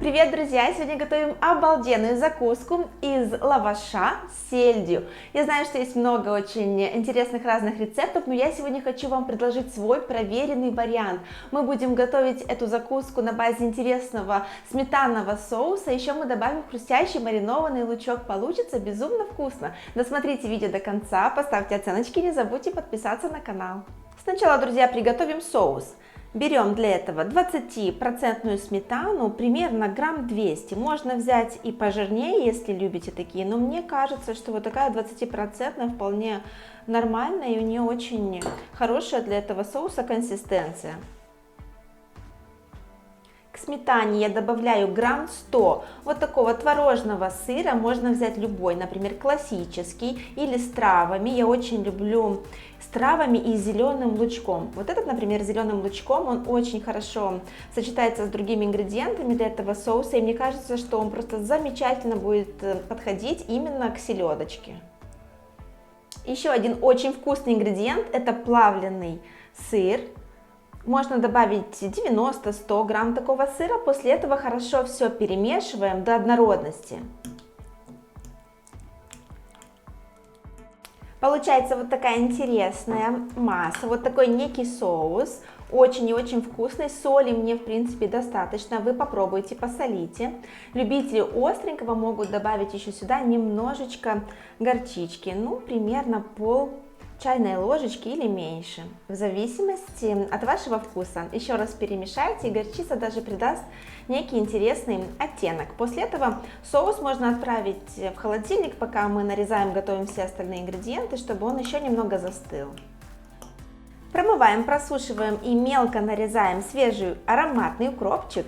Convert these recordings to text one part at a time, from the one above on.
Привет, друзья! Сегодня готовим обалденную закуску из лаваша с сельдью. Я знаю, что есть много очень интересных разных рецептов, но я сегодня хочу вам предложить свой проверенный вариант. Мы будем готовить эту закуску на базе интересного сметанного соуса, еще мы добавим хрустящий маринованный лучок. Получится безумно вкусно. Досмотрите видео до конца, поставьте оценочки, не забудьте подписаться на канал. Сначала, друзья, приготовим соус. Берем для этого 20% сметану, примерно грамм 200. Можно взять и пожирнее, если любите такие, но мне кажется, что вот такая 20% вполне нормальная, и у нее очень хорошая для этого соуса консистенция. К сметане я добавляю грамм 100 вот такого творожного сыра, можно взять любой, например, классический или с травами. Я очень люблю с травами и зеленым лучком. Вот этот, например, зеленым лучком, он очень хорошо сочетается с другими ингредиентами для этого соуса, и мне кажется, что он просто замечательно будет подходить именно к селедочке. Еще один очень вкусный ингредиент – это плавленый сыр. Можно добавить 90-100 грамм такого сыра, после этого хорошо все перемешиваем до однородности. Получается вот такая интересная масса, вот такой некий соус, очень и очень вкусный. Соли мне в принципе достаточно, вы попробуйте, посолите. Любители остренького могут добавить еще сюда немножечко горчички, ну примерно пол чайной ложечки или меньше, в зависимости от вашего вкуса. Еще раз перемешайте, и горчица даже придаст некий интересный оттенок. После этого соус можно отправить в холодильник, пока мы нарезаем, готовим все остальные ингредиенты, чтобы он еще немного застыл. Промываем, просушиваем и мелко нарезаем свежий ароматный укропчик.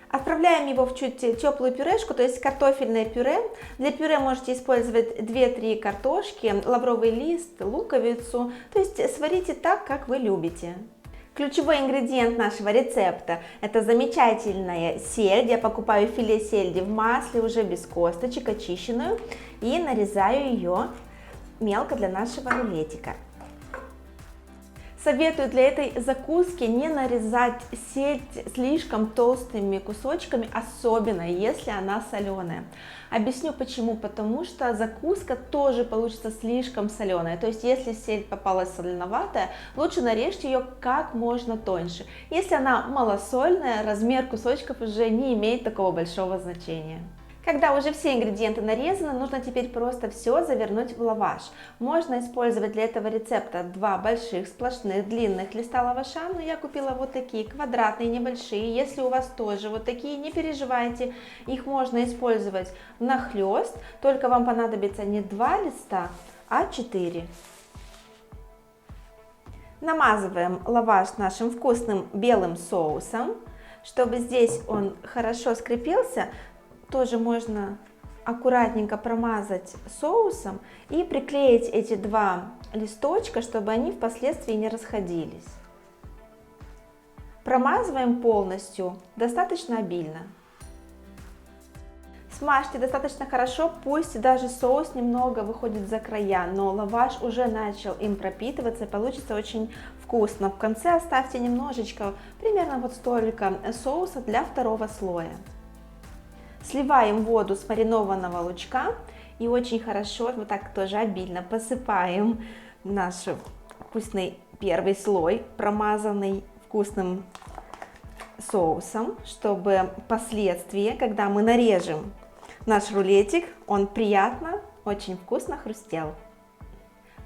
Отправляем его в чуть теплую пюрешку, то есть картофельное пюре. Для пюре можете использовать 2-3 картошки, лавровый лист, луковицу, то есть сварите так, как вы любите. Ключевой ингредиент нашего рецепта – это замечательная сельдь. Я покупаю филе сельди в масле, уже без косточек, очищенную, и нарезаю ее мелко для нашего рулетика. Советую для этой закуски не нарезать сельдь слишком толстыми кусочками, особенно если она соленая. Объясню почему. Потому что закуска тоже получится слишком соленая. То есть если сельдь попалась соленоватая, лучше нарежьте ее как можно тоньше. Если она малосольная, размер кусочков уже не имеет такого большого значения. Когда уже все ингредиенты нарезаны, нужно теперь просто все завернуть в лаваш. Можно использовать для этого рецепта 2 больших сплошных длинных листа лаваша, но я купила вот такие квадратные, небольшие. Если у вас тоже вот такие, не переживайте, их можно использовать внахлёст, только вам понадобится не 2 листа, а 4. Намазываем лаваш нашим вкусным белым соусом, чтобы здесь он хорошо скрепился. Тоже можно аккуратненько промазать соусом и приклеить эти 2 листочка, чтобы они впоследствии не расходились. Промазываем полностью, достаточно обильно. Смажьте достаточно хорошо, пусть даже соус немного выходит за края, но лаваш уже начал им пропитываться, и получится очень вкусно. В конце оставьте немножечко, примерно вот столько соуса для второго слоя. Сливаем воду с маринованного лучка и очень хорошо, вот так тоже обильно посыпаем наш вкусный первый слой, промазанный вкусным соусом, чтобы впоследствии, когда мы нарежем наш рулетик, он приятно, очень вкусно хрустел.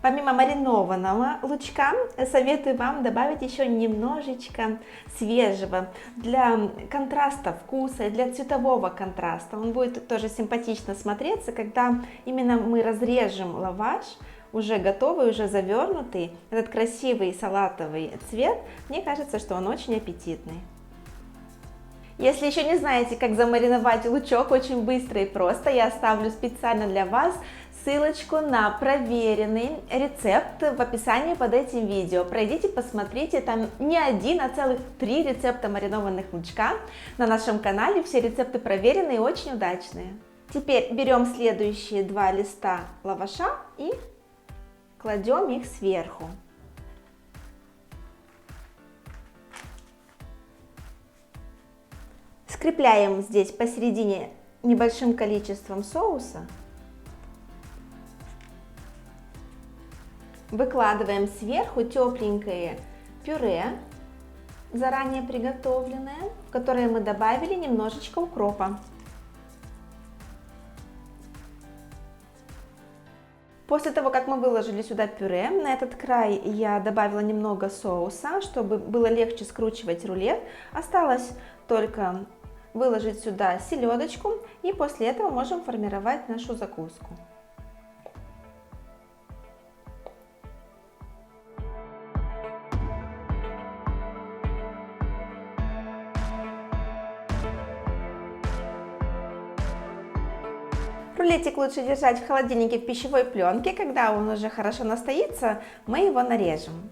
Помимо маринованного лучка, советую вам добавить еще немножечко свежего для контраста вкуса и для цветового контраста. Он будет тоже симпатично смотреться, когда именно мы разрежем лаваш, уже готовый, уже завернутый. Этот красивый салатовый цвет, мне кажется, что он очень аппетитный. Если еще не знаете, как замариновать лучок, очень быстро и просто, я оставлю специально для вас ссылочку на проверенный рецепт в описании под этим видео. Пройдите, посмотрите, там не один, а целых 3 рецепта маринованных лучка на нашем канале. Все рецепты проверенные и очень удачные. Теперь берем следующие 2 листа лаваша и кладем их сверху. Скрепляем здесь посередине небольшим количеством соуса. Выкладываем сверху тепленькое пюре, заранее приготовленное, в которое мы добавили немножечко укропа. После того, как мы выложили сюда пюре, на этот край я добавила немного соуса, чтобы было легче скручивать рулет. Осталось только выложить сюда селедочку, и после этого можем формировать нашу закуску. Рулетик лучше держать в холодильнике в пищевой пленке. Когда он уже хорошо настоится, мы его нарежем.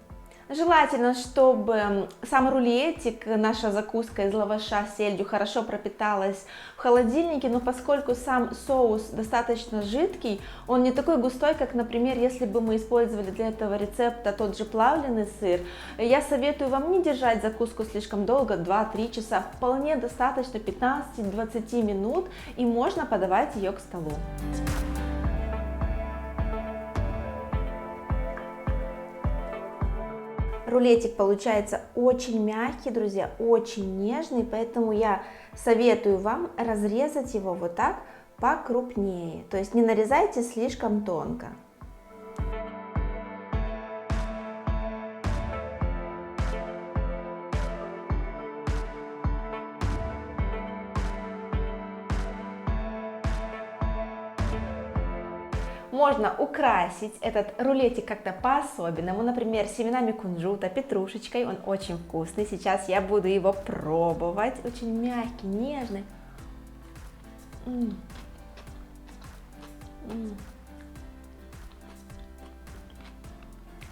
Желательно, чтобы сам рулетик, наша закуска из лаваша с сельдью, хорошо пропиталась в холодильнике, но поскольку сам соус достаточно жидкий, он не такой густой, как, например, если бы мы использовали для этого рецепта тот же плавленый сыр. Я советую вам не держать закуску слишком долго, 2-3 часа, вполне достаточно 15-20 минут, и можно подавать ее к столу. Рулетик получается очень мягкий, друзья, очень нежный, поэтому я советую вам разрезать его вот так покрупнее. То есть не нарезайте слишком тонко. Можно украсить этот рулетик как-то по-особенному, например, семенами кунжута, петрушечкой, он очень вкусный. Сейчас я буду его пробовать, очень мягкий, нежный.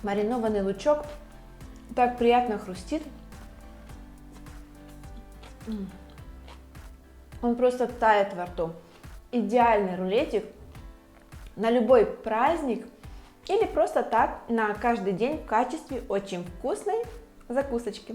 Маринованный лучок так приятно хрустит. Он просто тает во рту. Идеальный рулетик на любой праздник или просто так на каждый день в качестве очень вкусной закусочки.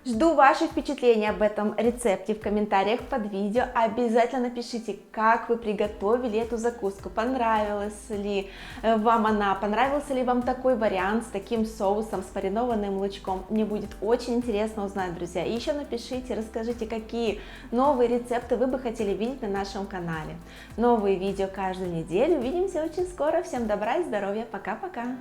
Жду ваши впечатления об этом рецепте в комментариях под видео. Обязательно напишите, как вы приготовили эту закуску, понравилась ли вам она, понравился ли вам такой вариант с таким соусом, с маринованным лучком. Мне будет очень интересно узнать, друзья. И еще напишите, расскажите, какие новые рецепты вы бы хотели видеть на нашем канале. Новые видео каждую неделю. Увидимся очень скоро. Всем добра и здоровья. Пока-пока.